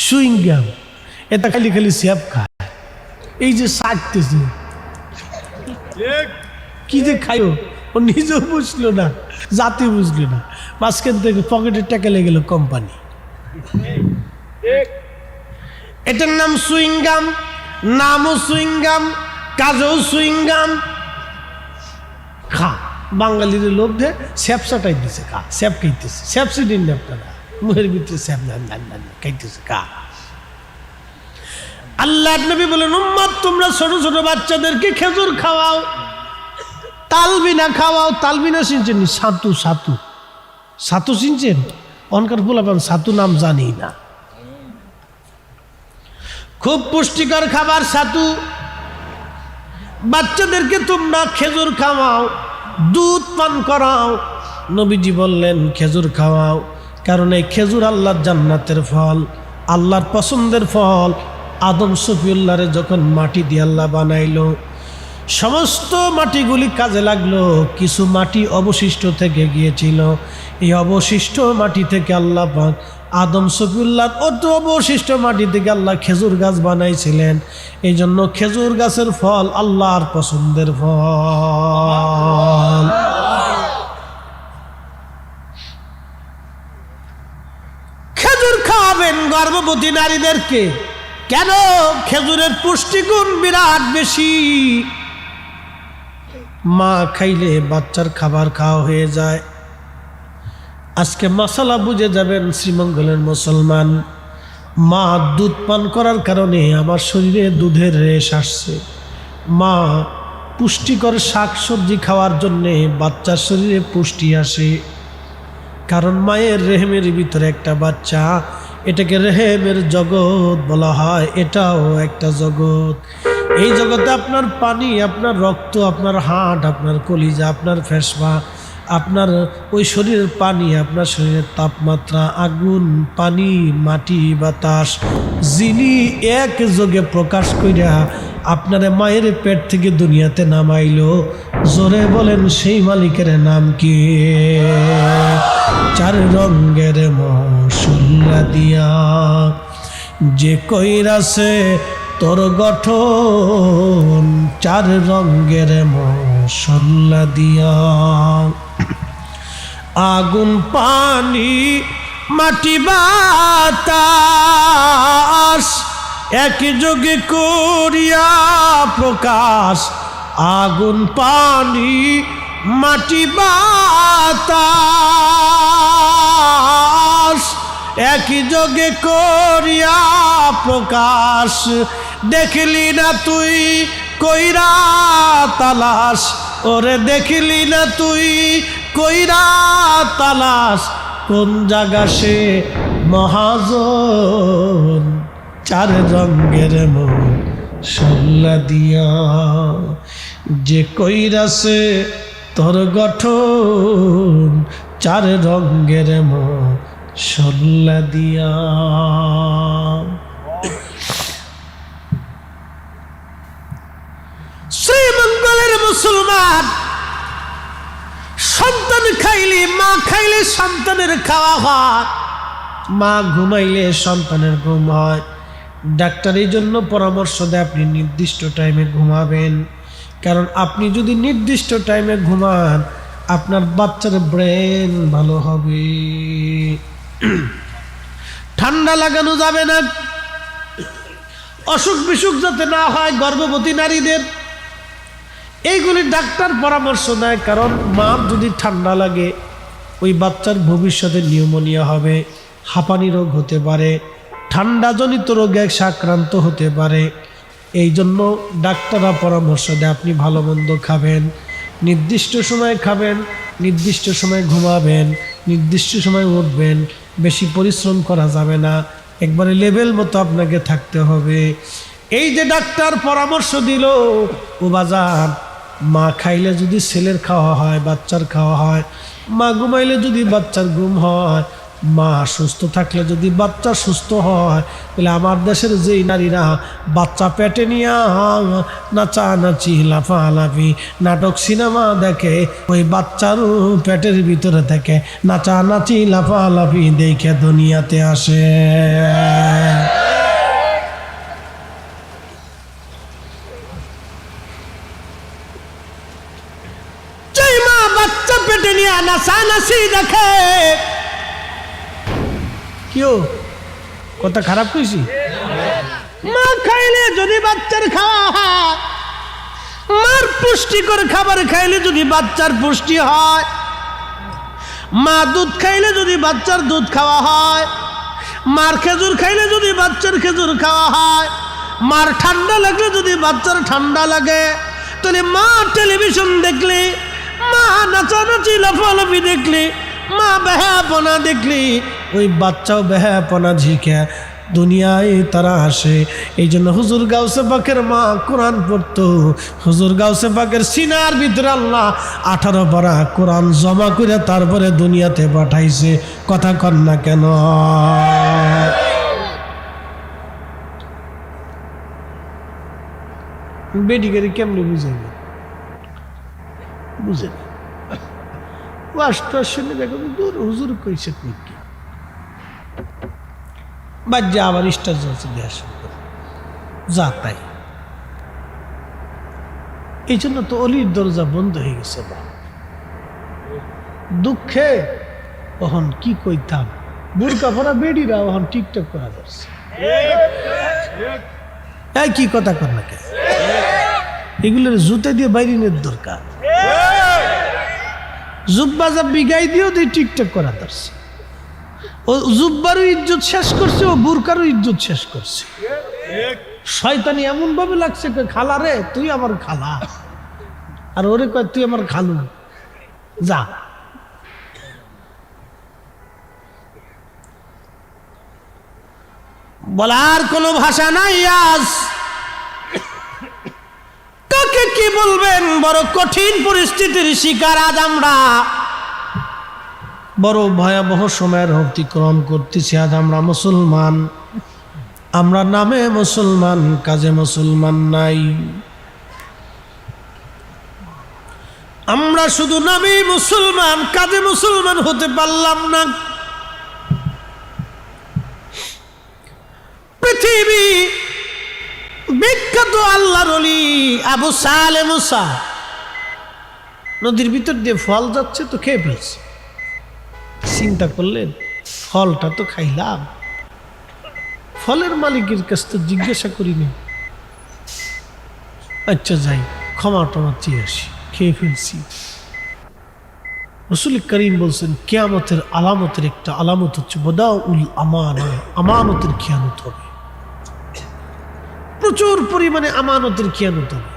সুইংগাম, এটা খালি খালি স্যাপ খায়। এই যে সাজতেছে কি যে খাইও, ও নিজেও বুঝলো না, জাতি বুঝলো না, মাঝখান থেকে পকেটের টাকা লেগে গেল কোম্পানি। এটার নাম সুইংগাম, নামও সুইংগাম, কাজও সুইংগাম। খা, বাঙালির লোভ দে স্যাপ সাটাই দিছে, খা স্যাপ খাইতেছে, স্যাপ সিডিন না আপনারা, মুখের ভিতরে স্যাপ খাইতেছে, খা। আল্লাহ নবী বলেন, উম্মত তোমরা ছোট ছোট বাচ্চাদেরকে খেজুর খাওয়াও, তালবিনা খাওয়াও। তালবিনা চিনছেন? ছাতু, ছাতু, ছাতু চিনছেন? অনকার বলাবেন ছাতু নাম জানি না, খুব পুষ্টিকর খাবার ছাতু। বাচ্চাদেরকে তোমরা খেজুর খাওয়াও, দুধ পান করাও। নবীজি বললেন খেজুর খাওয়াও, কারণ এই খেজুর আল্লাহর জান্নাতের ফল, আল্লাহর পছন্দের ফল। আদম সফিউল্লাহরে যখন মাটি দিয়ে আল্লাহ বানাইলো, সমস্ত মাটিগুলি কাজে লাগলো, কিছু মাটি অবশিষ্ট থেকে গিয়েছিল। এই অবশিষ্ট মাটি থেকে আল্লাহ পাক আদম সফিউল্লাহ অত অবশিষ্ট মাটি থেকে আল্লাহ খেজুর গাছ বানাইছিলেন। এই জন্য খেজুর গাছের ফল আল্লাহর পছন্দের ফল। খেজুর খাওয়াবেন গর্ভবতী নারীদেরকে। কেন? খেজুরের পুষ্টিগুণ বিরাট বেশি। মা খাইলে বাচ্চার খাবার খাওয়া হয়ে যায়। আজকে মশালা বুঝে যাবেন শ্রীমঙ্গলের মুসলমান। মা দুধ পান করার কারণে আমার শরীরে দুধের রেশ আসছে। মা পুষ্টিকর শাক সবজি খাওয়ার জন্যে বাচ্চার শরীরে পুষ্টি আসে। কারণ মায়ের রেহেমের ভিতরে একটা বাচ্চা, এটাকে রেহেমের জগৎ বলা হয়, এটাও একটা জগৎ। এই জগতে আপনার পানি, আপনার রক্ত, আপনার হাড়, আপনার কলিজা, আপনার ফেসপা, আপনার ওই শরীরের পানি, আপনার শরীরের তাপমাত্রা, আগুন, পানি, মাটি, বাতাস, যিনি এক যোগে প্রকাশ কইরা আপনার মায়ের পেট থেকে দুনিয়াতে নামাইলো, জোরে বলেন সেই মালিকের নাম কি? চার রঙের মশলা দিয়া যে কইরাছে তোর গঠন, চার রঙের মশলা দিয়া। আগুন, পানি, মাটি, বাতাস একযোগে করিয়া প্রকাশ। আগুন, পানি, মাটি, বাতাস একযোগে করিয়া প্রকাশ। দেখলি না তুই কইরা তালাশ, ওরে দেখলি না তুই কইরা তালাশ, কোন জায়গা সে মহাজন, চার রঙের মশলা দিয়া যে কইরাছে তোর গঠন, চার রঙের মশলা দিয়া। শ্রীমঙ্গলের মুসলমান, সন্তান খাইলে, মা খাইলে সন্তানের খাওয়া হয়, মা ঘুমাইলে সন্তানের ঘুম হয়। ডাক্তার এই জন্য পরামর্শ দেয় আপনি নির্দিষ্ট টাইমে ঘুমাবেন। কারণ আপনি যদি নির্দিষ্ট টাইমে ঘুমান, আপনার বাচ্চার ব্রেন ভালো হবে। ঠান্ডা লাগানো যাবে না, অসুখ বিসুখ যাতে না হয় গর্ভবতী নারীদের, এইগুলি ডাক্তার পরামর্শ দেয়। কারণ মার যদি ঠান্ডা লাগে, ওই বাচ্চার ভবিষ্যতে নিউমোনিয়া হবে, হাঁপানি রোগ হতে পারে, ঠান্ডাজনিত রোগে আক্রান্ত হতে পারে। এই জন্য ডাক্তাররা পরামর্শ দেয় আপনি ভালো মন্দ খাবেন, নির্দিষ্ট সময় খাবেন, নির্দিষ্ট সময় ঘুমাবেন, নির্দিষ্ট সময় উঠবেন, বেশি পরিশ্রম করা যাবে না, একবারে লেভেল মতো আপনাকে থাকতে হবে। এই যে ডাক্তার পরামর্শ দিল, ও বাজার, মা খাইলে যদি ছেলের খাওয়া হয়, বাচ্চার খাওয়া হয়, মা ঘুমাইলে যদি বাচ্চার ঘুম হয়, মা সুস্থ থাকলে যদি বাচ্চা সুস্থ হয়, তাহলে আমার দেশের যেই নারীরা বাচ্চা পেটে নিয়ে নাচানাচি, লাফালাফি, নাটক, সিনেমা দেখে, ওই বাচ্চার পেটের ভিতরে থেকে নাচানাচি, লাফালাফি দেখে দুনিয়াতে আসে। নাচানাচি দেখে। কেউ কথা খারাপ কইছি? মা খাইলে যদি বাচ্চার খাওয়া হয়, মার পুষ্টিকর খাবার খাইলে যদি বাচ্চার পুষ্টি হয়, মা দুধ খাইলে যদি বাচ্চার দুধ খাওয়া হয়, মার খেজুর খাইলে যদি বাচ্চার খেজুর খাওয়া হয়, মার ঠান্ডা লাগলে যদি বাচ্চার ঠান্ডা লাগে, তাহলে মা টেলিভিশন দেখলে, মা নাচানাচি লাফালাফি দেখলে, মা বেহাপনা দেখলে, ওই বাচ্চাও বেহাপনা ঝিকে দুনিয়ায় তারা আসে। এই জন্য হুজুর গাউসে পাকের মা কোরআন পড়তো। হুজুর গাউসে পাকের সিনার ভিতরে আল্লাহ 18 পারা কোরআন জমা করে তারপরে দুনিয়াতে পাঠাইছে। কথা কন না কেন? বেডিগারি কেমনি বুঝাইবে? বুঝে না। শুনে দেখো দূর হুজুর কইছে কি বাজ্যা আবার স্টার জলসে দেওয়া শুরু করে যা তাই। এই জন্য তো অলির দরজা বন্ধ হয়ে গেছে। দুঃখে ওহন কি কইতাম, বুরকা পরা বেডিরা ওহন টিকটক করা ধরছে। এই কি কথা কর না কে? এগুলোর জুতে দিয়ে বাইরিনের দরকার। জুব্বা যা বিগাই দিয়েও দিয়ে টিকটক করা ধরছে। ও জুব্বারও ইজ্জত শেষ করছে, ও বুরকারও ইজ্জত শেষ করছে। শয়তানি এমন ভাবে লাগছে, খালা রে তুই আমার খালা, আর ওরে কয় তুই আমার খালু। যা বলার কোনো ভাষা নাই আজ। কাকে কি বলবেন? বড় কঠিন পরিস্থিতির শিকার আজ আমরা। বড় ভয়াবহ সময়ের অতিক্রম করতেছি আজ আমরা। মুসলমান আমরা, নামে মুসলমান, কাজে মুসলমান নাই। আমরা শুধু নামে মুসলমান, কাজে মুসলমান হতে পারলাম না। পৃথিবী বিখ্যাত আল্লাহর ওলি আবু সালেহ মুসা নদীর ভিতর দিয়ে ফল যাচ্ছে তো খেয়ে ফেলছে। চিন্তা করলেন ফলটা তো খাইলাম, ফলের মালিকের কাছ তো জিজ্ঞাসা করিনি। আচ্ছা যাই ক্ষমা টমা চেয়ে আসি, খেয়ে ফেলছি। রাসূল করিম বলছেন কিয়ামতের আলামতের একটা আলামত হচ্ছে বদাউল আমানা, আমানতের খিয়ানত হবে। প্রচুর পরিমাণে আমানতের খিয়ানত হবে।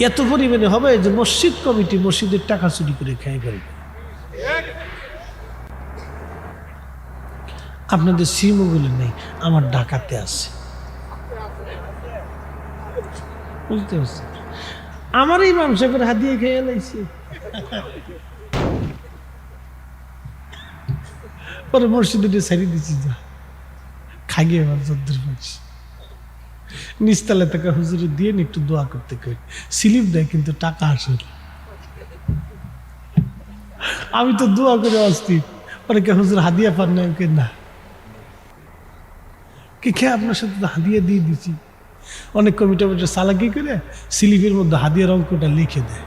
এত পরিমাণে হবে যে মসজিদ কমিটি মসজিদের টাকা চুরি করে খেয়ে ফেলবে। আপনাদের সিমগুলো নেই, আমার ঢাকাতে আছে। বুঝতে পারছি, আমার ইমাম সাহেবের হাদিয়ে খেয়ে লাইছে। পরে মসজিদে ছাড়িয়ে দিচ্ছি, যা খাগিয়ে আমার যদ্দুর পাচ্ছি। নিচতলা থেকে হুজুরে দিয়ে একটু দোয়া করতে কই, স্লিপ দেয় কিন্তু টাকা আসে। আমি তো দোয়া করে আসছি, পরে কে হুজুর হাদিয়া পান না? না কি খেয়ে আপনার সাথে তো হাদিয়া দিয়ে দিচ্ছি। অনেক কমিটি চালাকি করে স্লিপের মধ্যে হাদিয়ার অঙ্কটা লিখে দেয়।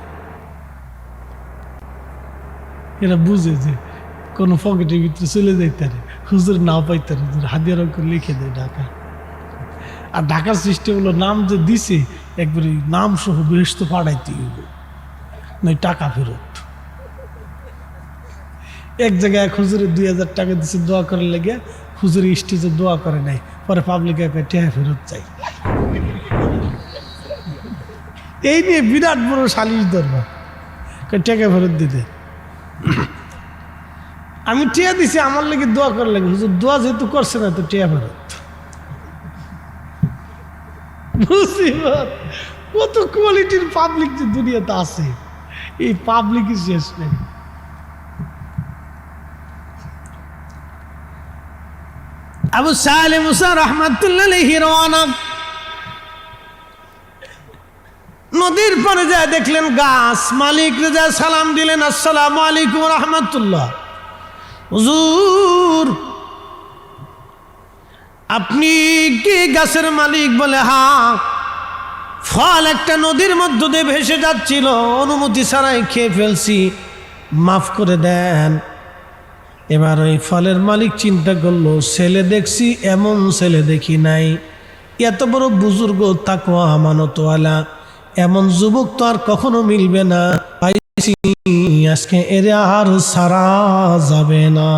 এরা বুঝে যে কোনো পকেটের ভিতরে চলে যাইতে পারে, হুজুর নাও পাইতে পারে, হুজুর হাদিয়ার অঙ্ক লিখে দেয় ঢাকা। আর ঢাকার সিস্টেম হলো নাম যে দিছে একবারে নাম সহ বেহেশত পাঠাইতে হইব, নয় টাকা ফেরত। এক জায়গায় এক হুজুরে 2000 টাকা দিচ্ছে দোয়া করার লেগে, হুজুরে স্টেজে দোয়া করে নাই, পরে পাবলিক টাকা ফেরত চাই। এই নিয়ে বিরাট বড় সালিশ দরবার, টাকা ফেরত দিতে। আমি টিয়া দিছি আমার লেগে দোয়া করার লাগে, হুজুর দোয়া যেহেতু করছে না তো টিয়া ফেরত। কত কোয়ালিটির পাবলিক যে দুনিয়াতে আছে, এই পাবলিকই শেষ নেই। আবু সালেহ মুসা রাহমাতুল্লাহ আলাইহি রওয়ানা নদীর পারে যায়, দেখলেন গাছ। মালিক রেজা সালাম দিলেন, আসসালামু আলাইকুম রাহমাতুল্লাহ। হুজুর আপনি কি গাছের মালিক? বলে হ্যাঁ। ফল একটা নদীর মধ্য দিয়ে ভেসে যাচ্ছিল, অনুমতি ছাড়াই খেয়ে ফেলছি। মাফ করে দেন। এবার ওই ফলের মালিক চিন্তা করলো, ছেলে দেখছি এমন ছেলে দেখি নাই, এত বড় বুজুর্গ তাকওয়া আমানতওয়ালা, এমন যুবক তো আর কখনো মিলবে না, পাইছি আজকে এর আর সারা যাবে না।